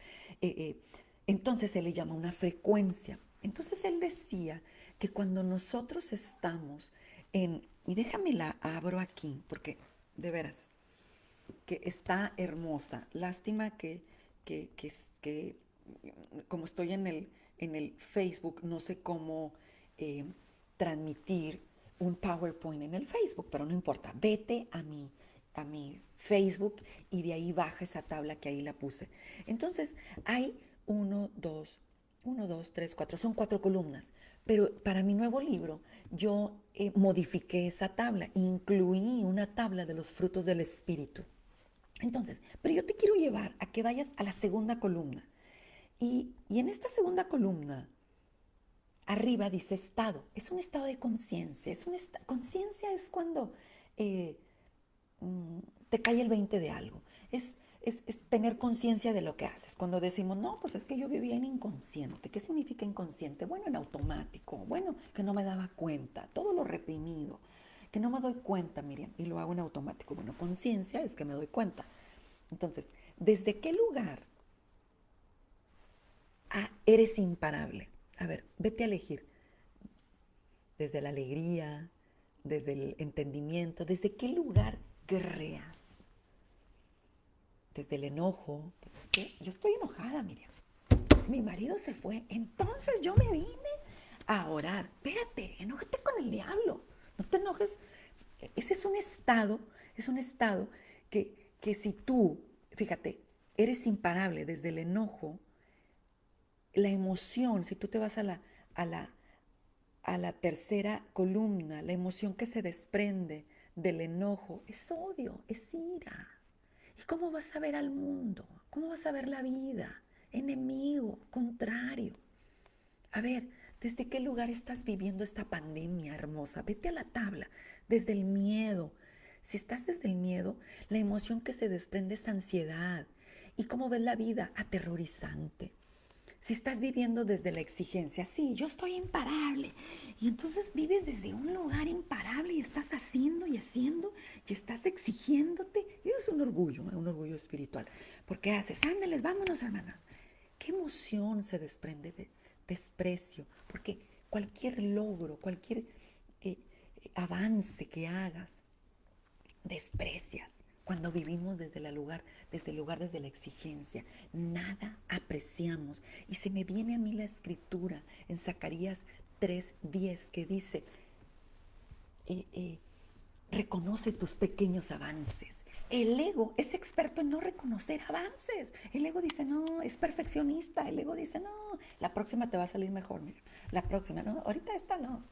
Entonces se le llama una frecuencia. Entonces él decía que cuando nosotros estamos y déjame la abro aquí, porque de veras, que está hermosa. Lástima que como estoy en el Facebook, no sé cómo eh, transmitir un PowerPoint en el Facebook, pero no importa. Vete a mi Facebook y de ahí baja esa tabla que ahí la puse. Entonces, hay 1, 2, 3, 4, son 4 columnas. Pero para mi nuevo libro, yo modifiqué esa tabla, incluí una tabla de los frutos del Espíritu. Entonces, pero yo te quiero llevar a que vayas a la segunda columna. Y en esta segunda columna, arriba dice estado. Es un estado de conciencia. Conciencia es cuando eh, te cae el 20 de algo. Es tener conciencia de lo que haces. Cuando decimos, no, pues es que yo vivía en inconsciente. ¿Qué significa inconsciente? Bueno, en automático. Bueno, que no me daba cuenta. Todo lo reprimido. Que no me doy cuenta, Miriam, y lo hago en automático. Bueno, conciencia es que me doy cuenta. Entonces, ¿desde qué lugar eres imparable? A ver, vete a elegir. Desde la alegría, desde el entendimiento, ¿desde qué lugar guerreas? Desde el enojo. Es que yo estoy enojada, Miriam. Mi marido se fue, entonces yo me vine a orar. Espérate, enójate con el diablo. No te enojes. Ese es un estado que si tú, fíjate, eres imparable desde el enojo, la emoción, si tú te vas a la, a la tercera columna, la emoción que se desprende del enojo es odio, es ira. ¿Y cómo vas a ver al mundo? ¿Cómo vas a ver la vida? Enemigo, contrario. A ver, ¿desde qué lugar estás viviendo esta pandemia hermosa? Vete a la tabla, desde el miedo. Si estás desde el miedo, la emoción que se desprende es ansiedad. ¿Y cómo ves la vida? Aterrorizante. Si estás viviendo desde la exigencia, sí, yo estoy imparable. Y entonces vives desde un lugar imparable y estás haciendo y estás exigiéndote. Y es un orgullo espiritual. Porque haces, ándeles, vámonos, hermanas. ¿Qué emoción se desprende de desprecio? Porque cualquier logro, cualquier avance que hagas, desprecias. Cuando vivimos desde el lugar, desde la exigencia, nada apreciamos. Y se me viene a mí la escritura en Zacarías 3:10 que dice, reconoce tus pequeños avances. El ego es experto en no reconocer avances. El ego dice, no, es perfeccionista. El ego dice, no, la próxima te va a salir mejor. Mira, la próxima, no, ahorita esta no.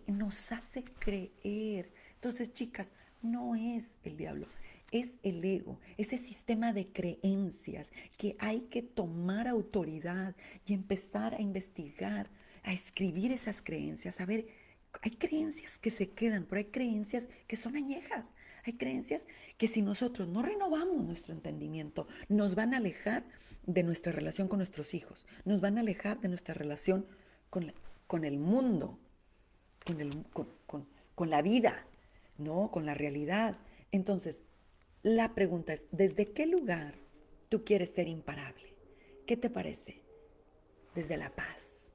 Nos hace creer. Entonces, chicas, no es el diablo, es el ego, ese sistema de creencias que hay que tomar autoridad y empezar a investigar, a escribir esas creencias, a ver Hay creencias que se quedan, pero hay creencias que son añejas. Hay creencias que si nosotros no renovamos nuestro entendimiento, nos van a alejar de nuestra relación con nuestros hijos, nos van a alejar de nuestra relación con, con el mundo, con la vida, ¿no? Con la realidad. Entonces, la pregunta es, ¿desde qué lugar tú quieres ser imparable? ¿Qué te parece? Desde la paz.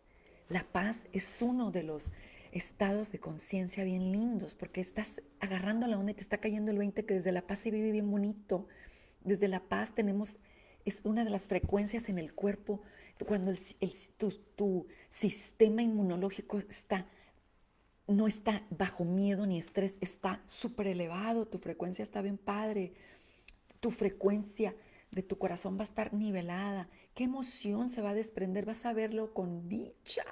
La paz es uno de los estados de conciencia bien lindos, porque estás agarrando la onda y te está cayendo el 20 que desde la paz se vive bien bonito. Desde la paz es una de las frecuencias en el cuerpo, cuando tu sistema inmunológico no está bajo miedo ni estrés, está súper elevado, tu frecuencia está bien padre, tu frecuencia de tu corazón va a estar nivelada. ¿Qué emoción se va a desprender? Vas a verlo con dicha.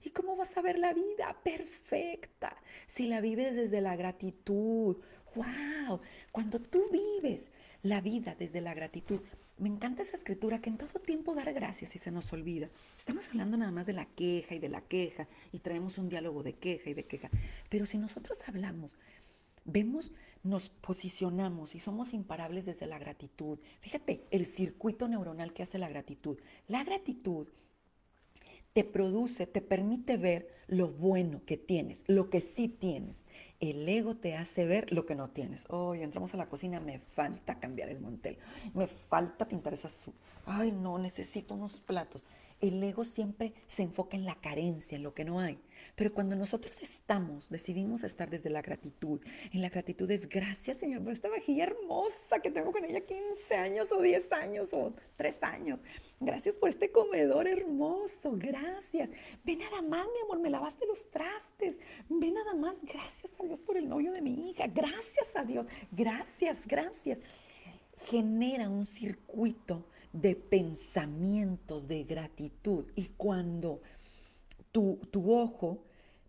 ¿Y cómo vas a ver la vida? Perfecta. Si la vives desde la gratitud. ¡Wow! Cuando tú vives la vida desde la gratitud, me encanta esa escritura que en todo tiempo dar gracias y se nos olvida. Estamos hablando nada más de la queja y de la queja y traemos un diálogo de queja y de queja. Pero si nosotros hablamos, vemos, nos posicionamos y somos imparables desde la gratitud. Fíjate el circuito neuronal que hace la gratitud. La gratitud te produce, te permite ver lo bueno que tienes, lo que sí tienes. El ego te hace ver lo que no tienes. Hoy entramos a la cocina, me falta cambiar el mantel, me falta pintar esas... Ay, no, necesito unos platos. El ego siempre se enfoca en la carencia, en lo que no hay. Pero cuando nosotros decidimos estar desde la gratitud, en la gratitud es gracias, Señor, por esta vajilla hermosa que tengo con ella 15 años o 10 años o 3 años. Gracias por este comedor hermoso, gracias. Ve nada más, mi amor, me lavaste los trastes. Ve nada más, gracias a Dios por el novio de mi hija. Gracias a Dios, gracias, gracias. Genera un circuito de pensamientos de gratitud y cuando tu ojo,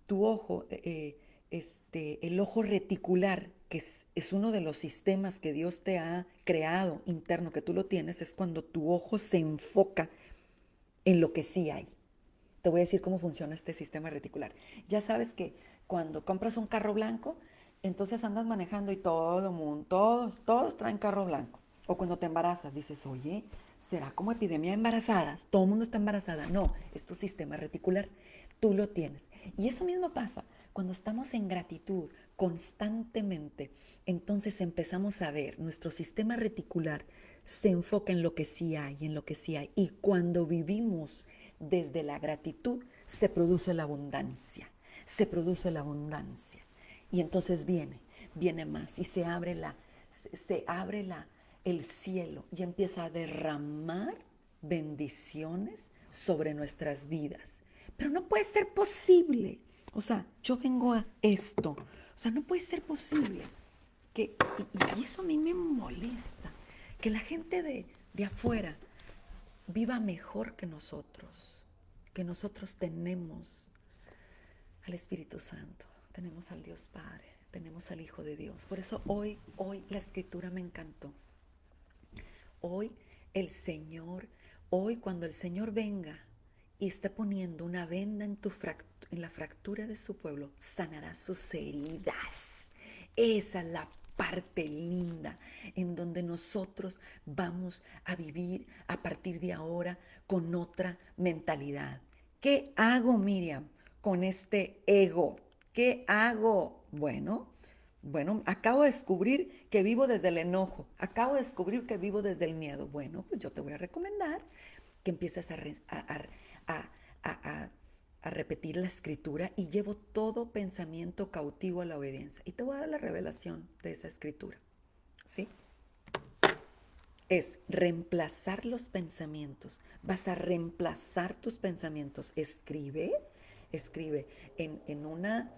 el ojo reticular, que es uno de los sistemas que Dios te ha creado interno, que tú lo tienes, es cuando tu ojo se enfoca en lo que sí hay. Te voy a decir cómo funciona este sistema reticular. Ya sabes que cuando compras un carro blanco, entonces andas manejando y todo mundo, todos traen carro blanco. O cuando te embarazas, dices, oye, ¿será como epidemia de embarazadas? Todo el mundo está embarazada. No, es tu sistema reticular. Tú lo tienes. Y eso mismo pasa cuando estamos en gratitud constantemente. Entonces empezamos a ver, nuestro sistema reticular se enfoca en lo que sí hay, en lo que sí hay. Y cuando vivimos desde la gratitud, se produce la abundancia. Se produce la abundancia. Y entonces viene más y se abre el cielo y empieza a derramar bendiciones sobre nuestras vidas. Pero no puede ser posible. O sea, yo vengo a esto. O sea, no puede ser posible. Y eso a mí me molesta. Que la gente de afuera viva mejor que nosotros. Que nosotros tenemos al Espíritu Santo, tenemos al Dios Padre, tenemos al Hijo de Dios. Por eso hoy la escritura me encantó. Hoy el Señor, hoy cuando el Señor venga y esté poniendo una venda en la fractura de su pueblo, sanará sus heridas. Esa es la parte linda en donde nosotros vamos a vivir a partir de ahora con otra mentalidad. ¿Qué hago, Miriam, con este ego? ¿Qué hago? Bueno, acabo de descubrir que vivo desde el enojo, acabo de descubrir que vivo desde el miedo. Bueno, pues yo te voy a recomendar que empieces a repetir la escritura y llevo todo pensamiento cautivo a la obediencia. Y te voy a dar la revelación de esa escritura, ¿sí? Es reemplazar los pensamientos. Vas a reemplazar tus pensamientos. Escribe en una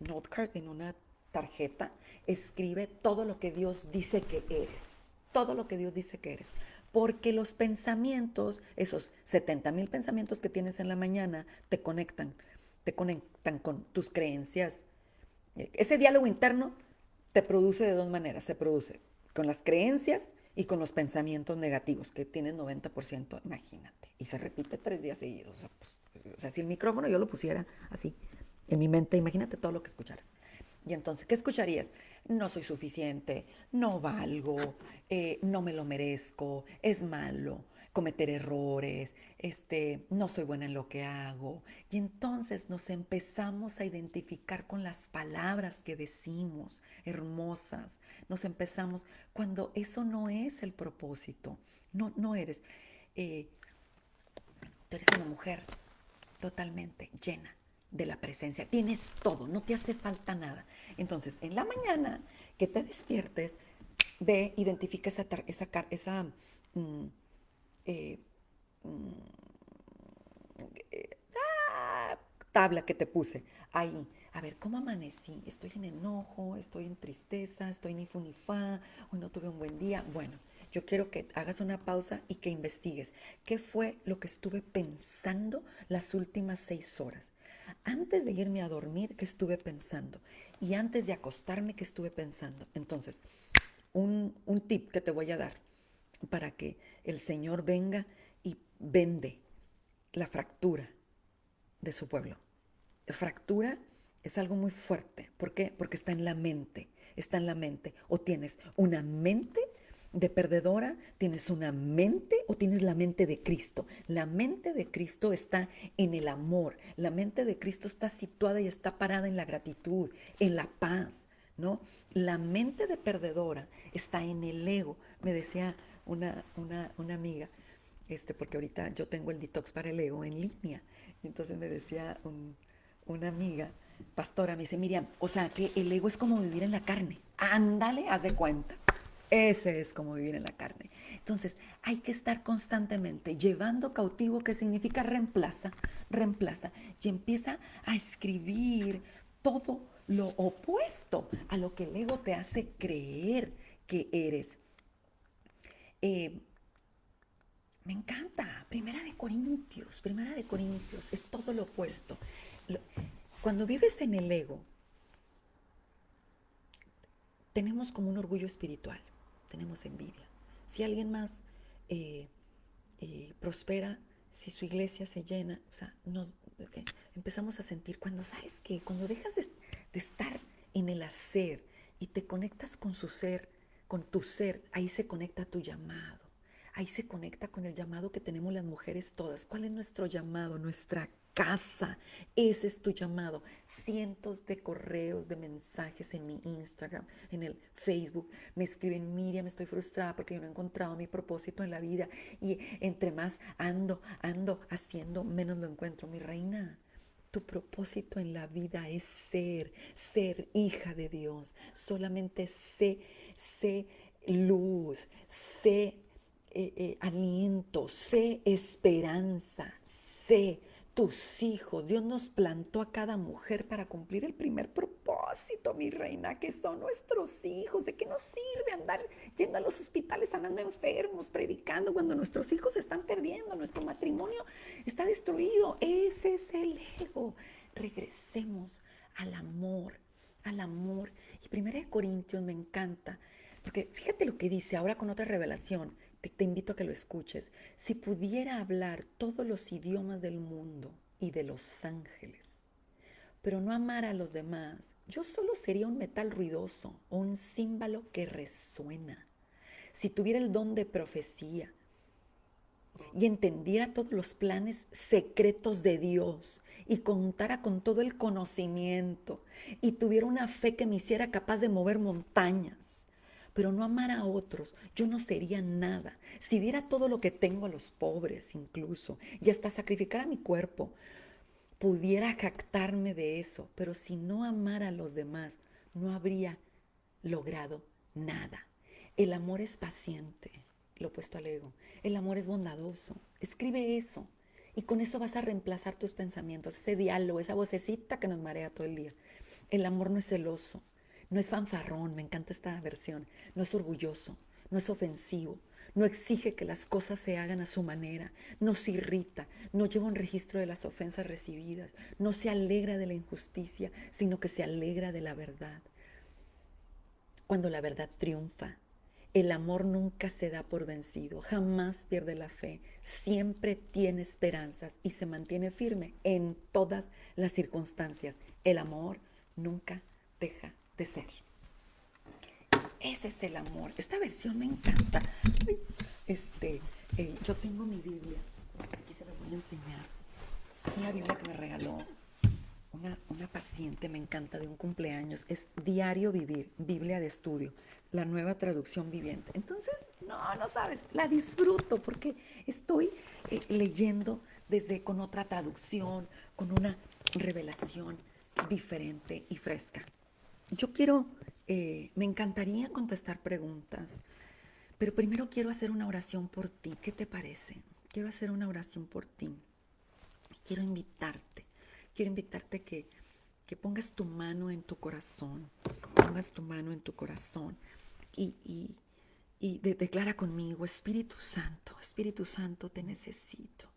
note card, en una tarjeta, escribe todo lo que Dios dice que eres. Todo lo que Dios dice que eres. Porque los pensamientos, esos 70,000 pensamientos que tienes en la mañana, te conectan con tus creencias. Ese diálogo interno te produce de dos maneras. Se produce con las creencias y con los pensamientos negativos, que tienes 90%, imagínate. Y se repite 3 días seguidos. O sea, si el micrófono yo lo pusiera así, En mi mente, imagínate todo lo que escucharas. Y entonces, ¿qué escucharías? No soy suficiente, no valgo, no me lo merezco, es malo, cometer errores, no soy buena en lo que hago. Y entonces nos empezamos a identificar con las palabras que decimos, hermosas. Nos empezamos, cuando eso no es el propósito, no eres. eh, Tú eres una mujer totalmente llena de la presencia. Tienes todo, no te hace falta nada. Entonces, en la mañana que te despiertes, ve, identifica esa mm, eh, tabla que te puse ahí. A ver, ¿cómo amanecí? ¿Estoy en enojo? ¿Estoy en tristeza? ¿Estoy ni fu ni fa? ¿Hoy no tuve un buen día? Bueno, yo quiero que hagas una pausa y que investigues. ¿Qué fue lo que estuve pensando las últimas 6 horas? Antes de irme a dormir, ¿qué estuve pensando? Y antes de acostarme, ¿qué estuve pensando? Entonces, un tip que te voy a dar para que el Señor venga y vende la fractura de su pueblo. Fractura es algo muy fuerte. ¿Por qué? Porque está en la mente. Está en la mente. O tienes una mente de perdedora, tienes una mente o tienes la mente de Cristo. La mente de Cristo está en el amor. La mente de Cristo está situada y está parada en la gratitud, en la paz, ¿no? La mente de perdedora está en el ego. Me decía una amiga, porque ahorita yo tengo el detox para el ego en línea. Entonces me decía una amiga, pastora, me dice, Miriam, o sea que el ego es como vivir en la carne. Ándale, haz de cuenta. Ese es como vivir en la carne. Entonces, hay que estar constantemente llevando cautivo, que significa reemplaza, reemplaza, y empieza a escribir todo lo opuesto a lo que el ego te hace creer que eres. Eh, Me encanta. Primera de Corintios, es todo lo opuesto. Cuando vives en el ego, tenemos como un orgullo espiritual, tenemos envidia. Si alguien más eh, prospera, si su iglesia se llena, o sea, empezamos a sentir, cuando dejas de estar en el hacer y te conectas con su ser, con tu ser, ahí se conecta tu llamado. Ahí se conecta con el llamado que tenemos las mujeres todas. ¿Cuál es nuestro llamado? Nuestra casa. Ese es tu llamado. Cientos de correos, de mensajes en mi Instagram, en el Facebook. Me escriben, Miriam, estoy frustrada porque yo no he encontrado mi propósito en la vida. Y entre más ando haciendo, menos lo encuentro. Mi reina, tu propósito en la vida es ser hija de Dios. Solamente sé luz, sé aliento, sé esperanza, sé tus hijos. Dios nos plantó a cada mujer para cumplir el primer propósito, mi reina, que son nuestros hijos. ¿De qué nos sirve andar yendo a los hospitales, andando enfermos, predicando cuando nuestros hijos se están perdiendo, nuestro matrimonio está destruido? Ese es el ego. Regresemos al amor, al amor. Y Primera de Corintios me encanta, porque fíjate lo que dice ahora con otra revelación. Te invito a que lo escuches. Si pudiera hablar todos los idiomas del mundo y de los ángeles, pero no amara a los demás, yo solo sería un metal ruidoso o un címbalo que resuena. Si tuviera el don de profecía y entendiera todos los planes secretos de Dios y contara con todo el conocimiento y tuviera una fe que me hiciera capaz de mover montañas, pero no amara a otros, yo no sería nada. Si diera todo lo que tengo a los pobres incluso y hasta sacrificara mi cuerpo, pudiera jactarme de eso, pero si no amara a los demás, no habría logrado nada. El amor es paciente, lo opuesto al ego. El amor es bondadoso. Escribe eso. Y con eso vas a reemplazar tus pensamientos, ese diálogo, esa vocecita que nos marea todo el día. El amor no es celoso, no es fanfarrón, me encanta esta versión, no es orgulloso, no es ofensivo, no exige que las cosas se hagan a su manera, no se irrita, no lleva un registro de las ofensas recibidas, no se alegra de la injusticia, sino que se alegra de la verdad. Cuando la verdad triunfa, El amor nunca se da por vencido, jamás pierde la fe, siempre tiene esperanzas y se mantiene firme en todas las circunstancias. El amor nunca deja de ser. Ese es el amor. Esta versión me encanta. Uy, yo tengo mi Biblia. Aquí se la voy a enseñar. Es una Biblia que me regaló una paciente, me encanta, de un cumpleaños. Es Diario Vivir, Biblia de Estudio, la nueva traducción viviente. Entonces, no sabes, la disfruto porque estoy leyendo con otra traducción, con una revelación diferente y fresca. Yo me encantaría contestar preguntas, pero primero quiero hacer una oración por ti. ¿Qué te parece? Quiero hacer una oración por ti. Quiero invitarte que pongas tu mano en tu corazón, y declara conmigo: Espíritu Santo, te necesito.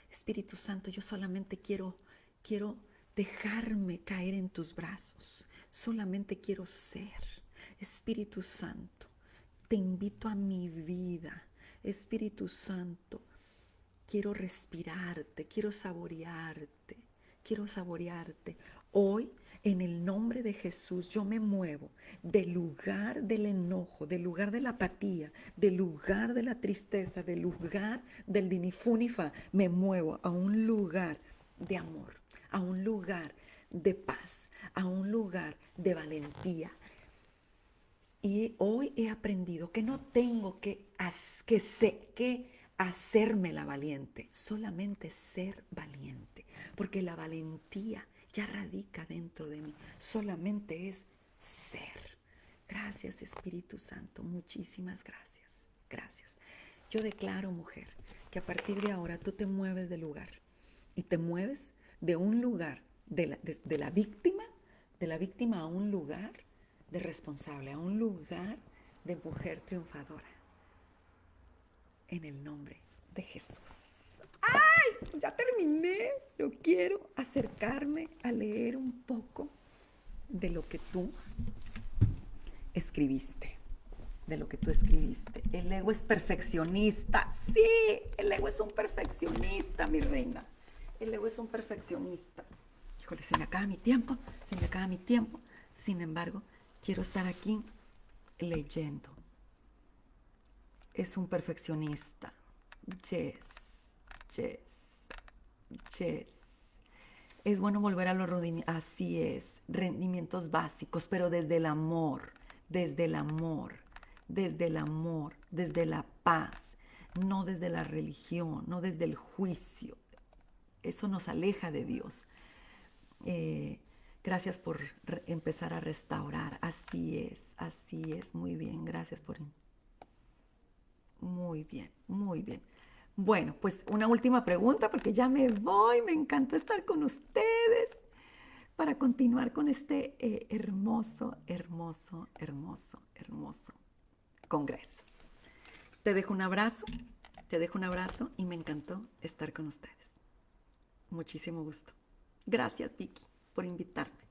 Espíritu Santo, yo solamente quiero dejarme caer en tus brazos, solamente quiero ser. Espíritu Santo, te invito a mi vida. Espíritu Santo, quiero respirarte, quiero saborearte. Hoy, en el nombre de Jesús, yo me muevo del lugar del enojo, del lugar de la apatía, del lugar de la tristeza, del lugar del dinifunifa. Me muevo a un lugar de amor, a un lugar de paz, a un lugar de valentía. Y hoy he aprendido que no tengo que hacerme la valiente, solamente ser valiente, porque la valentía ya radica dentro de mí, solamente es ser. Gracias, Espíritu Santo, muchísimas gracias. Yo declaro, mujer, que a partir de ahora tú te mueves de lugar y te mueves de un lugar de la víctima a un lugar de responsable, a un lugar de mujer triunfadora. En el nombre de Jesús. ¡Ay! Ya terminé. Yo quiero acercarme a leer un poco de lo que tú escribiste. El ego es perfeccionista. Sí, el ego es un perfeccionista, mi reina. El ego es un perfeccionista. Híjole, se me acaba mi tiempo. Sin embargo, quiero estar aquí leyendo. Es un perfeccionista. Yes. Es bueno volver a los rendimientos básicos, pero desde el amor, desde la paz, no desde la religión, no desde el juicio. Eso nos aleja de Dios. Gracias por empezar a restaurar. Así es. Muy bien, gracias por... Muy bien. Bueno, pues una última pregunta porque ya me voy. Me encantó estar con ustedes para continuar con este hermoso congreso. Te dejo un abrazo y me encantó estar con ustedes. Muchísimo gusto. Gracias, Vicky, por invitarme.